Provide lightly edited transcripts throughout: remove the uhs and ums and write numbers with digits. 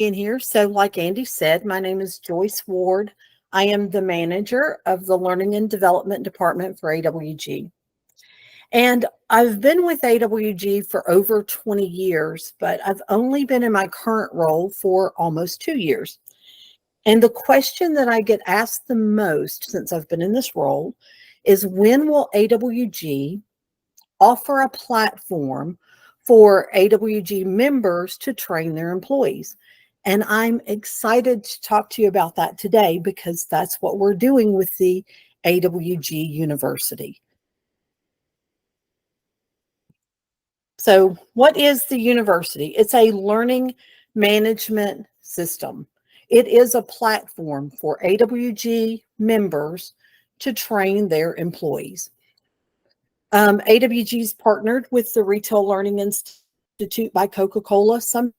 in here. So like Andy said, my name is Joyce Ward. I am the manager of the Learning and Development Department for AWG. And I've been with AWG for over 20 years, but I've only been in my current role for almost 2 years. And the question that I get asked the most since I've been in this role is, when will AWG offer a platform for AWG members to train their employees? And I'm excited to talk to you about that today, because that's what we're doing with the AWG University. So what is the university? It's a learning management system. It is a platform for AWG members to train their employees. AWG's partnered with the Retail Learning Institute by Coca-Cola. Some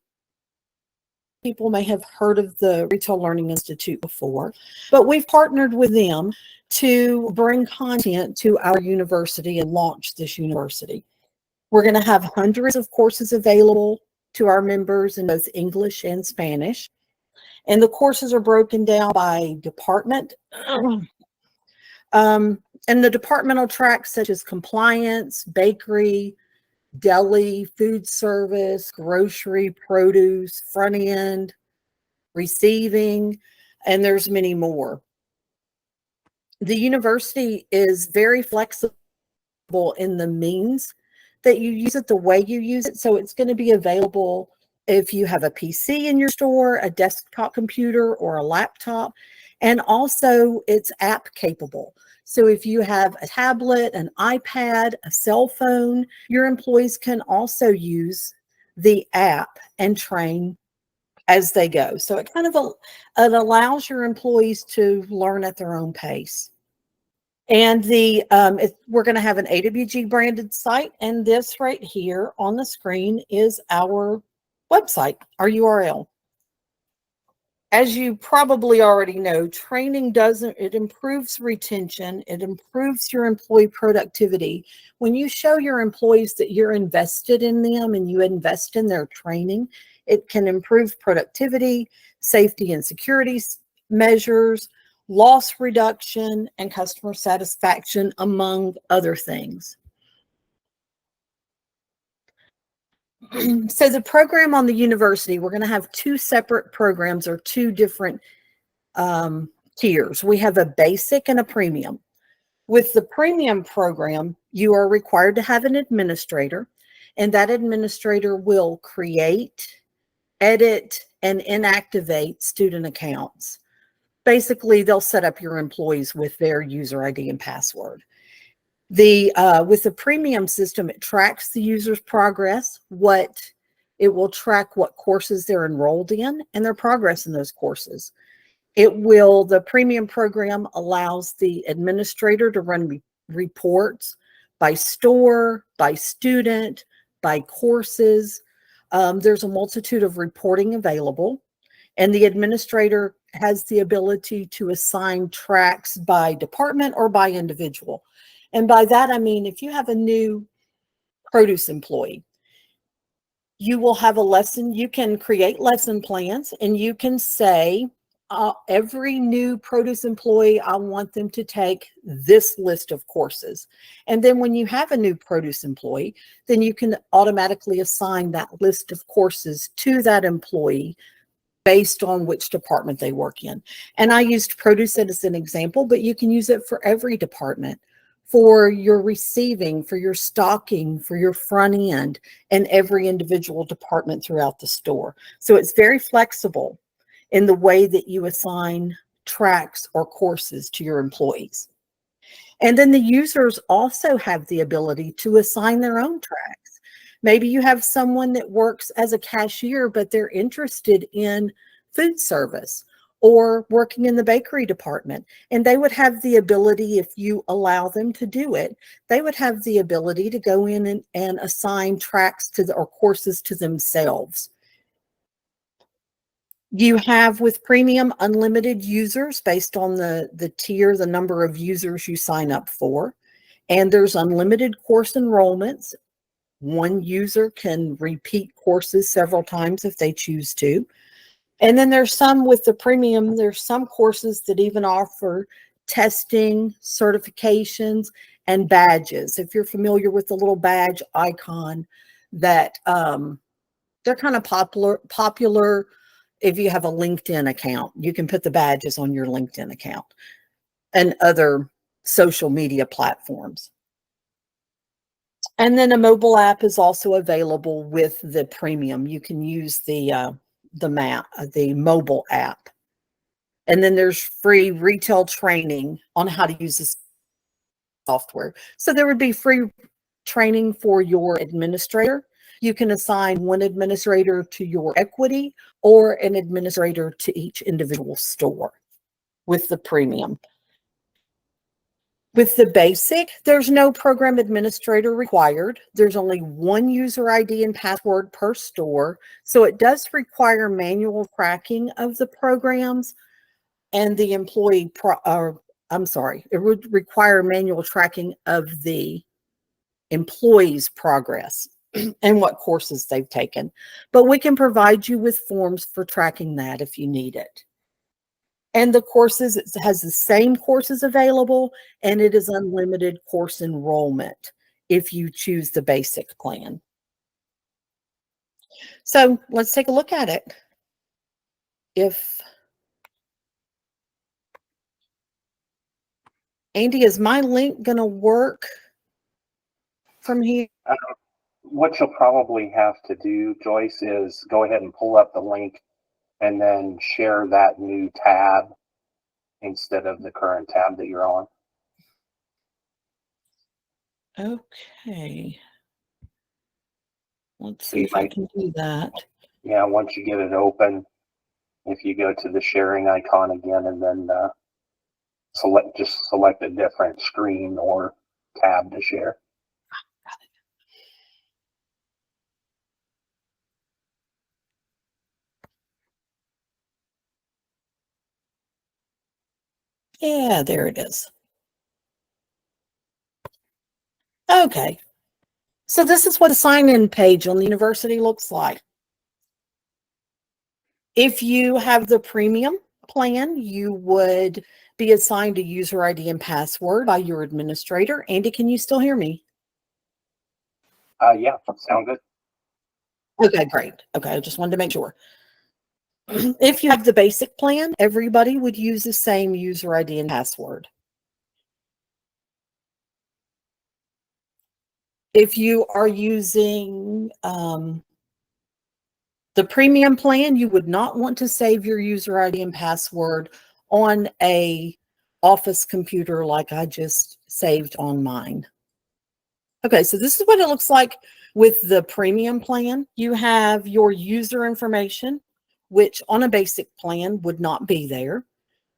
people may have heard of the Retail Learning Institute before, but we've partnered with them to bring content to our university and launch this university. We're going to have hundreds of courses available to our members in both English and Spanish. And the courses are broken down by department. And the departmental tracks such as compliance, bakery, deli, food service, grocery, produce, front end, receiving, and there's many more. The university is very flexible in the means that you use it, the way you use it. So it's going to be available if you have a PC in your store, a desktop computer, or a laptop. And also it's app capable. So if you have a tablet, an iPad, a cell phone, your employees can also use the app and train as they go. So it kind of it allows your employees to learn at their own pace. And we're going to have an AWG branded site, and this right here on the screen is our website, our URL. As you probably already know, training it improves retention, it improves your employee productivity. When you show your employees that you're invested in them and you invest in their training, it can improve productivity, safety and security measures, loss reduction, and customer satisfaction, among other things. So the program on the university, we're going to have two separate programs, or two different tiers. We have a basic and a premium. With the premium program, you are required to have an administrator, and that administrator will create, edit, and inactivate student accounts. Basically, they'll set up your employees with their user ID and password. With the premium system, it tracks the user's progress. It will track what courses they're enrolled in and their progress in those courses. The premium program allows the administrator to run reports by store, by student, by courses. There's a multitude of reporting available, and the administrator has the ability to assign tracks by department or by individual. And by that, I mean, if you have a new produce employee, you will have a lesson. You can create lesson plans, and you can say, every new produce employee, I want them to take this list of courses. And then when you have a new produce employee, then you can automatically assign that list of courses to that employee based on which department they work in. And I used produce as an example, but you can use it for every department, for your receiving, for your stocking, for your front end, and every individual department throughout the store. So it's very flexible in the way that you assign tracks or courses to your employees. And then the users also have the ability to assign their own tracks. Maybe you have someone that works as a cashier, but they're interested in food service or working in the bakery department. And they would have the ability, if you allow them to do it, they would have the ability to go in and assign tracks or courses to themselves. You have, with premium, unlimited users based on the tier, the number of users you sign up for. And there's unlimited course enrollments. One user can repeat courses several times if they choose to. And then there's some with the premium, there's some courses that even offer testing, certifications, and badges. If you're familiar with the little badge icon, that they're kind of popular if you have a LinkedIn account. You can put the badges on your LinkedIn account and other social media platforms. And then a mobile app is also available with the premium. You can use the mobile app. And then there's free retail training on how to use this software. So there would be free training for your administrator. You can assign one administrator to your equity or an administrator to each individual store with the premium. With the basic, there's no program administrator required. There's only one user ID and password per store. So it does require manual tracking of the programs and the it would require manual tracking of the employees' progress and what courses they've taken. But we can provide you with forms for tracking that if you need it. And the courses, it has the same courses available, and it is unlimited course enrollment if you choose the basic plan. So let's take a look at it. Andy, is my link going to work from here? What you'll probably have to do, Joyce, is go ahead and pull up the link and then share that new tab instead of the current tab that you're on. Okay. Let's see if I can do that. Yeah, once you get it open, if you go to the sharing icon again and then select a different screen or tab to share. Yeah, there it is. Okay. So this is what a sign-in page on the university looks like. If you have the premium plan, you would be assigned a user ID and password by your administrator. Andy, can you still hear me? Yeah, sound good. Okay, great. Okay, I just wanted to make sure. If you have the basic plan, everybody would use the same user ID and password. If you are using the premium plan, you would not want to save your user ID and password on a office computer like I just saved on mine. Okay, so this is what it looks like with the premium plan. You have your user information, which on a basic plan would not be there.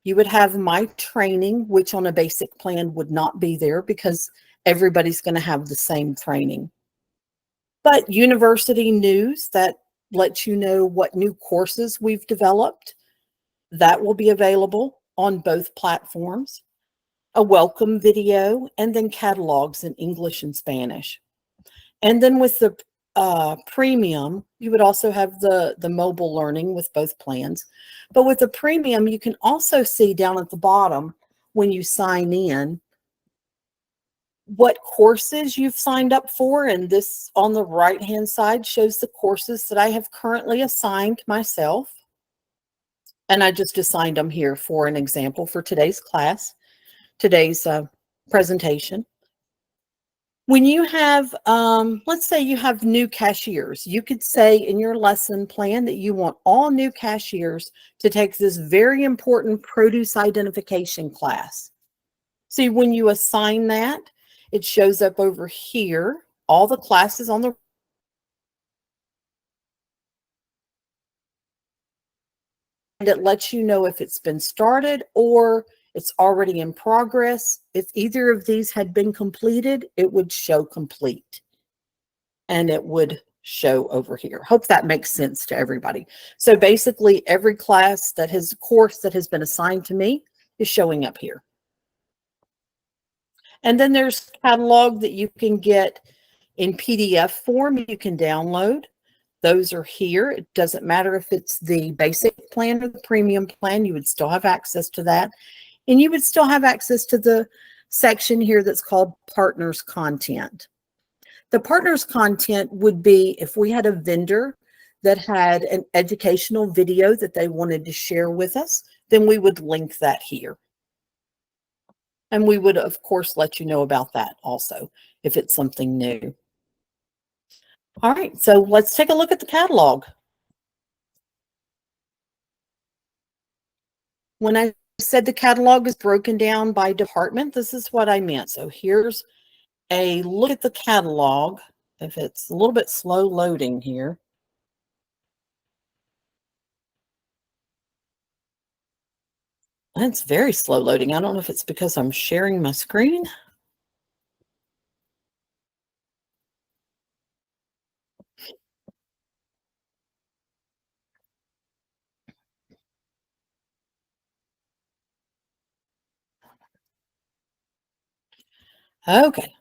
You would have my training, which on a basic plan would not be there because everybody's going to have the same training. But university news that lets you know what new courses we've developed, that will be available on both platforms. A welcome video, and then catalogs in English and Spanish. And then with the premium, you would also have the mobile learning with both plans. But with the premium, you can also see down at the bottom when you sign in what courses you've signed up for. And this on the right-hand side shows the courses that I have currently assigned myself. And I just assigned them here for an example for today's class, today's presentation. When you have, let's say you have new cashiers, you could say in your lesson plan that you want all new cashiers to take this very important produce identification class. See, when you assign that, it shows up over here, all the classes on the and it lets you know if it's been started or it's already in progress. If either of these had been completed, it would show complete. And it would show over here. Hope that makes sense to everybody. So basically every course that has been assigned to me is showing up here. And then there's a catalog that you can get in PDF form. You can download. Those are here. It doesn't matter if it's the basic plan or the premium plan, you would still have access to that. And you would still have access to the section here that's called partners content. The partners content would be if we had a vendor that had an educational video that they wanted to share with us, then we would link that here. And we would, of course, let you know about that also if it's something new. All right, so let's take a look at the catalog. When I said the catalog is broken down by department, this is what I meant. So here's a look at the catalog. If it's a little bit slow loading here. It's very slow loading. I don't know if it's because I'm sharing my screen. Okay.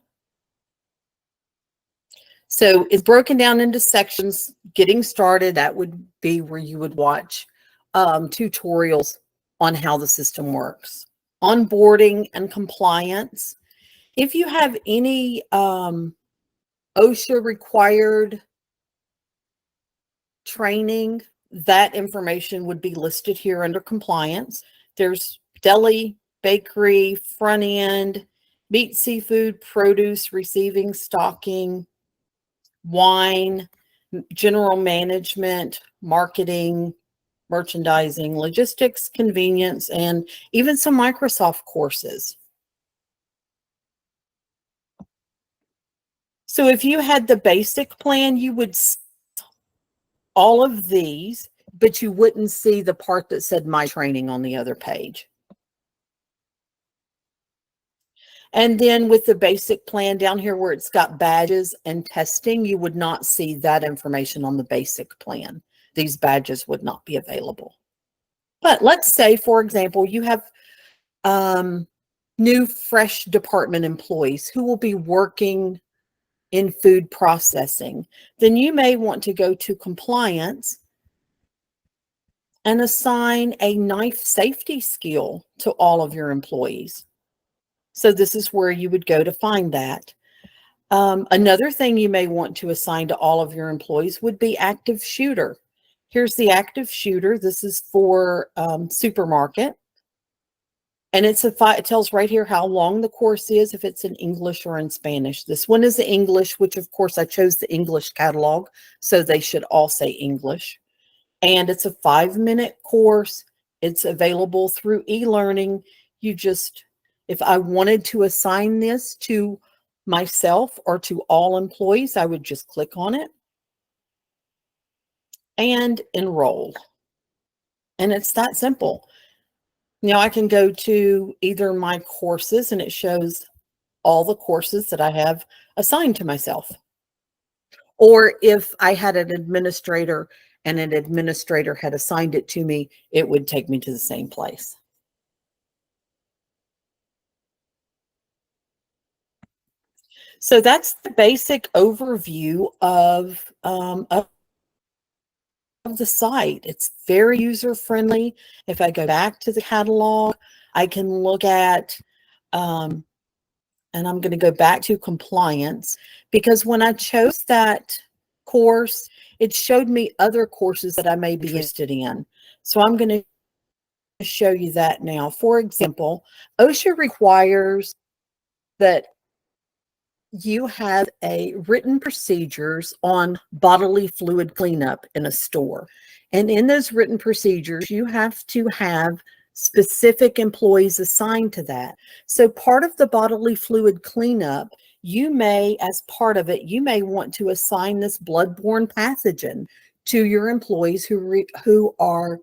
So it's broken down into sections. Getting started, that would be where you would watch tutorials on how the system works. Onboarding and compliance. If you have any OSHA required training, that information would be listed here under compliance. There's deli, bakery, front end, meat, seafood, produce, receiving, stocking, wine, general management, marketing, merchandising, logistics, convenience, and even some Microsoft courses. So if you had the basic plan, you would see all of these, but you wouldn't see the part that said My Training on the other page. And then with the basic plan down here where it's got badges and testing, you would not see that information on the basic plan. These badges would not be available. But let's say, for example, you have new fresh department employees who will be working in food processing. Then you may want to go to compliance and assign a knife safety skill to all of your employees. So this is where you would go to find that. Another thing you may want to assign to all of your employees would be active shooter. Here's the active shooter. This is for supermarket. And it tells right here how long the course is, if it's in English or in Spanish. This one is English, which of course I chose the English catalog, so they should all say English. And it's a 5-minute course. It's available through e-learning. If I wanted to assign this to myself or to all employees, I would just click on it and enroll. And it's that simple. Now I can go to either my courses and it shows all the courses that I have assigned to myself. Or if I had an administrator and an administrator had assigned it to me, it would take me to the same place. So that's the basic overview of the site. It's very user-friendly. If I go back to the catalog, I can look at, and I'm going to go back to compliance, because when I chose that course, it showed me other courses that I may be interested in. So I'm going to show you that now. For example, OSHA requires that you have a written procedures on bodily fluid cleanup in a store. And in those written procedures, you have to have specific employees assigned to that. So part of the bodily fluid cleanup, you may, as part of it, you may want to assign this bloodborne pathogen to your employees who are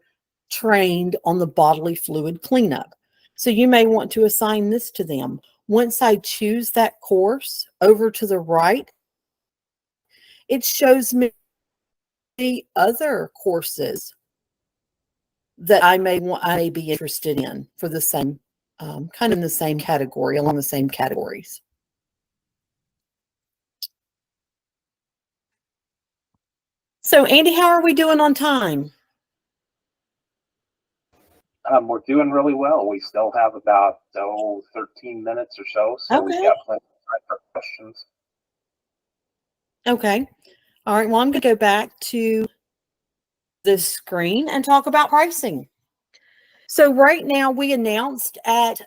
trained on the bodily fluid cleanup. So you may want to assign this to them. Once I choose that course, over to the right, it shows me other courses that I may be interested in for the same, kind of in the same category, along the same categories. So Andy, how are we doing on time? We're doing really well. We still have about 13 minutes or so we've Okay. got plenty of time for questions. Okay. All right. Well, I'm going to go back to the screen and talk about pricing. So right now we announced at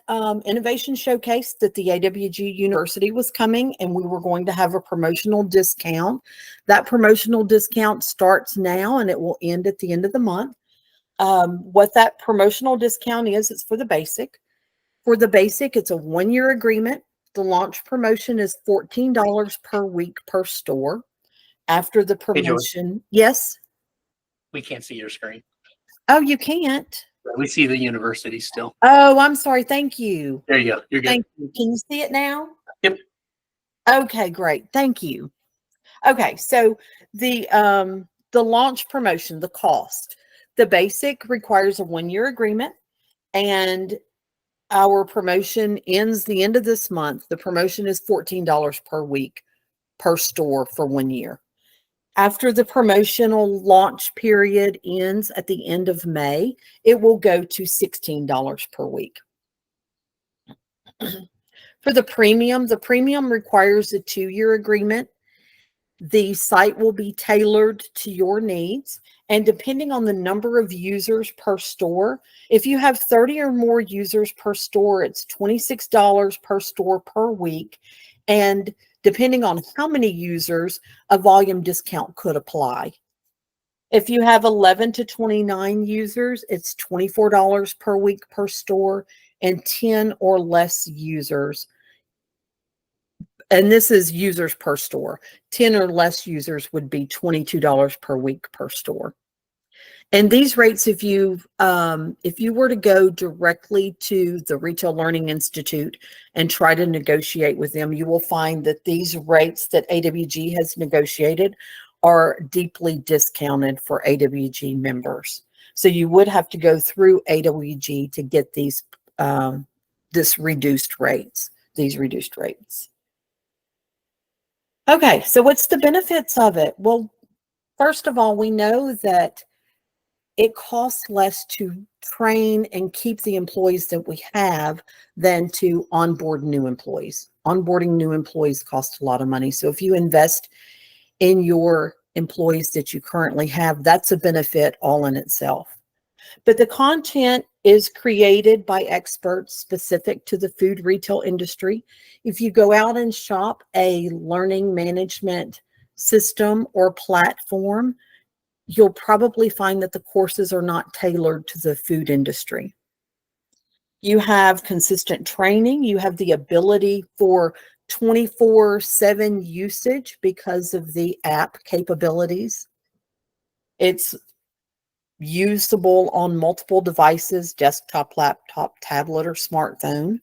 Innovation Showcase that the AWG University was coming and we were going to have a promotional discount. That promotional discount starts now and it will end at the end of the month. What that promotional discount is, it's for the basic. For the basic, it's a 1-year agreement. The launch promotion is $14 per week per store. After the Hey, Joy, promotion, yes. we can't see your screen. Oh, you can't. We see the university still. Oh, I'm sorry. Thank you. There you go. You're good. Thank you. Can you see it now? Yep. Okay, great. Thank you. Okay, so the launch promotion, the cost, the basic requires a 1-year agreement, and our promotion ends the end of this month. The promotion is $14 per week per store for 1 year. After the promotional launch period ends at the end of May, it will go to $16 per week. For the premium requires a 2-year agreement. The site will be tailored to your needs, and depending on the number of users per store, if you have 30 or more users per store, it's $26 per store per week. And depending on how many users, a volume discount could apply. If you have 11 to 29 users, it's $24 per week per store, and 10 or less users, and this is users per store, 10 or less users would be $22 per week per store. And these rates, if you were to go directly to the Retail Learning Institute and try to negotiate with them, you will find that these rates that AWG has negotiated are deeply discounted for AWG members. So you would have to go through AWG to get these these reduced rates. Okay, so what's the benefits of it? Well, first of all, we know that it costs less to train and keep the employees that we have than to onboard new employees. Onboarding new employees costs a lot of money. So if you invest in your employees that you currently have, that's a benefit all in itself. But the content is created by experts specific to the food retail industry. If you go out and shop a learning management system or platform, you'll probably find that the courses are not tailored to the food industry. You have consistent training. You have the ability for 24/7 usage because of the app capabilities. It's usable on multiple devices, desktop, laptop, tablet, or smartphone.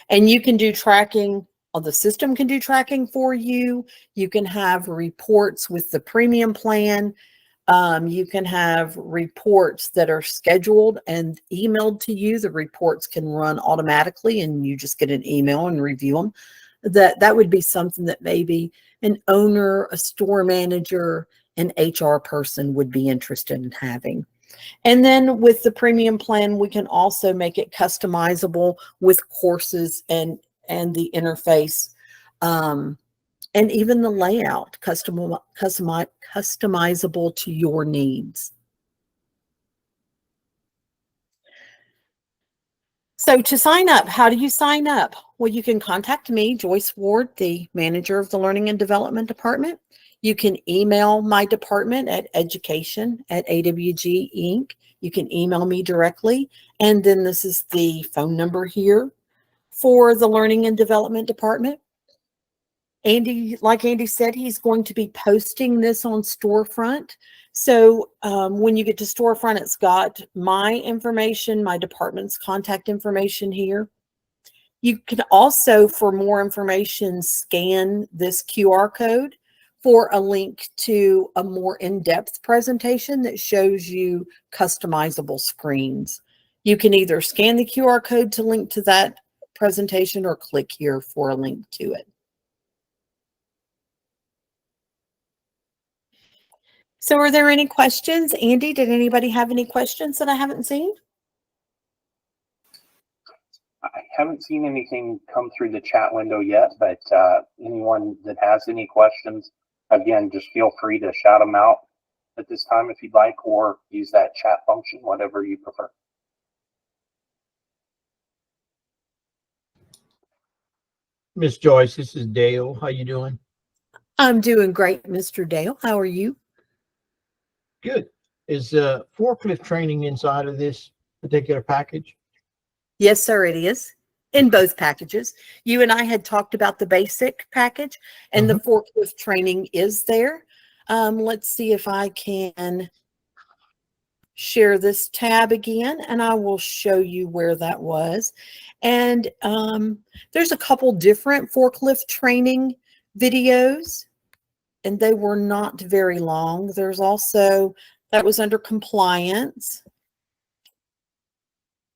And you can do tracking, or the system can do tracking for you. You can have reports with the premium plan. You can have reports that are scheduled and emailed to you. The reports can run automatically and you just get an email and review them. That would be something that maybe an owner, a store manager, an HR person would be interested in having. And then with the premium plan, we can also make it customizable with courses and the interface, and even the layout, customizable to your needs. So to sign up, how do you sign up? Well, you can contact me, Joyce Ward, the manager of the Learning and Development Department. You can email my department at education@AWG Inc. You can email me directly. And then this is the phone number here for the Learning and Development Department. Andy, like Andy said, he's going to be posting this on Storefront. So when you get to Storefront, it's got my information, my department's contact information here. You can also, for more information, scan this QR code for a link to a more in-depth presentation that shows you customizable screens. You can either scan the QR code to link to that presentation or click here for a link to it. So are there any questions? Andy, did anybody have any questions that I haven't seen? I haven't seen anything come through the chat window yet, but anyone that has any questions, again, just feel free to shout them out at this time if you'd like, or use that chat function, whatever you prefer. Miss Joyce, this is Dale. How you doing? I'm doing great, Mr. Dale. How are you? Good. Is forklift training inside of this particular package? Yes, sir, it is. In both packages. You and I had talked about the basic package, and the forklift training is there. Let's see if I can share this tab again, and I will show you where that was. And there's a couple different forklift training videos, and they were not very long. There's also, that was under compliance.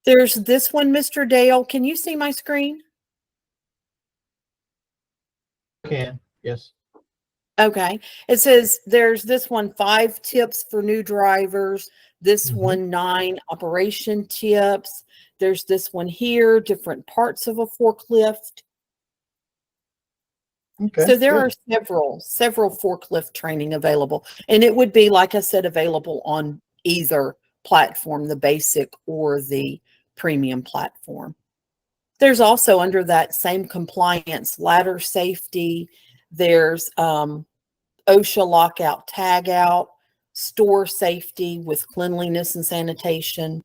There's this one, Mr. Dale. Can you see my screen? Can, yes. Okay. It says there's this one, 5 tips for new drivers. This one, 9 operation tips. There's this one here, different parts of a forklift. Okay. So there good. are several forklift training available. And it would be, like I said, available on either platform, the basic or the premium platform. There's also, under that same compliance, ladder safety. There's OSHA lockout tagout, store safety with cleanliness and sanitation,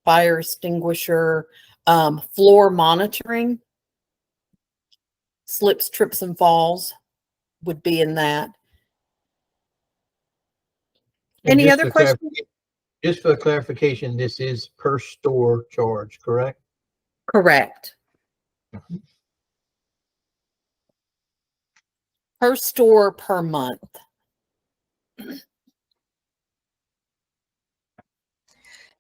fire extinguisher, floor monitoring, slips, trips, and falls would be in that. And Any just other for questions? Just for clarification, this is per store charge, correct? Correct. Per store per month.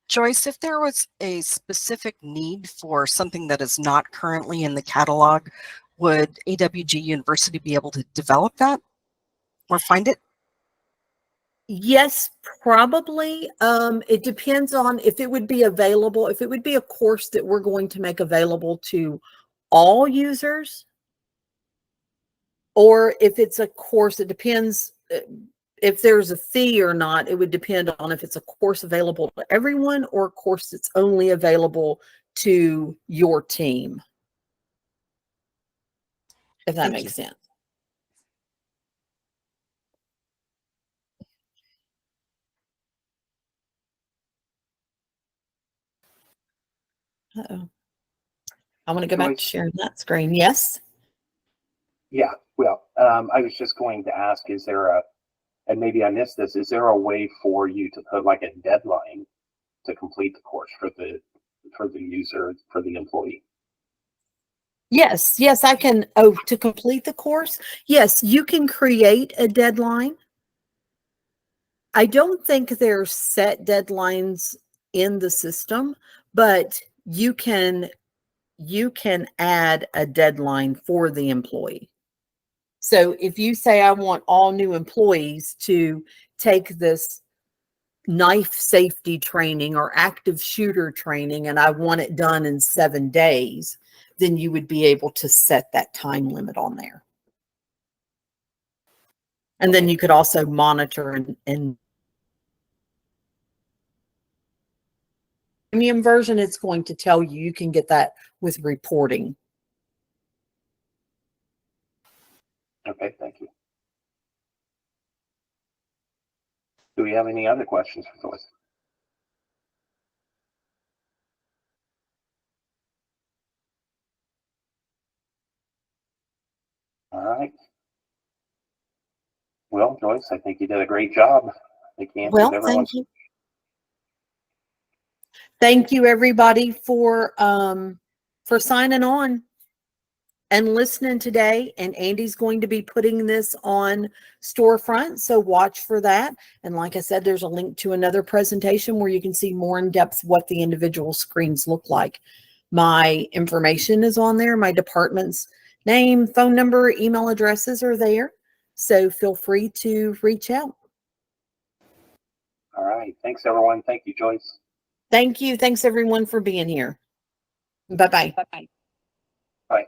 Joyce, if there was a specific need for something that is not currently in the catalog, would AWG University be able to develop that or find it? Yes, probably. It depends on if it would be available, if it would be a course that we're going to make available to all users, or if it's a course, it depends if there's a fee or not. It would depend on if it's a course available to everyone or a course that's only available to your team, if that Thank makes you. sense. Uh-oh. I want to go back to Joyce? sharing that screen. Yes. Yeah, well, I was just going to ask, is there a, and maybe I missed this, is there a way for you to put like a deadline to complete the course for the user, for the employee? Yes, yes, I can. Oh, to complete the course? Yes, you can create a deadline. I don't think there's set deadlines in the system, but you can add a deadline for the employee. So if you say, I want all new employees to take this knife safety training or active shooter training, and I want it done in 7 days, then you would be able to set that time limit on there. And then you could also monitor and premium version, it's going to tell you, you can get that with reporting. Okay, thank you. Do we have any other questions for Joyce? All right. Well, Joyce, I think you did a great job. I think you answered Well, everyone's. thank you. Thank you, everybody, for signing on and listening today. And Andy's going to be putting this on Storefront, so watch for that. And like I said, there's a link to another presentation where you can see more in depth what the individual screens look like. My information is on there. My department's name, phone number, email addresses are there. So feel free to reach out. All right. Thanks, everyone. Thank you, Joyce. Thank you. Thanks everyone for being here. Bye-bye. Bye.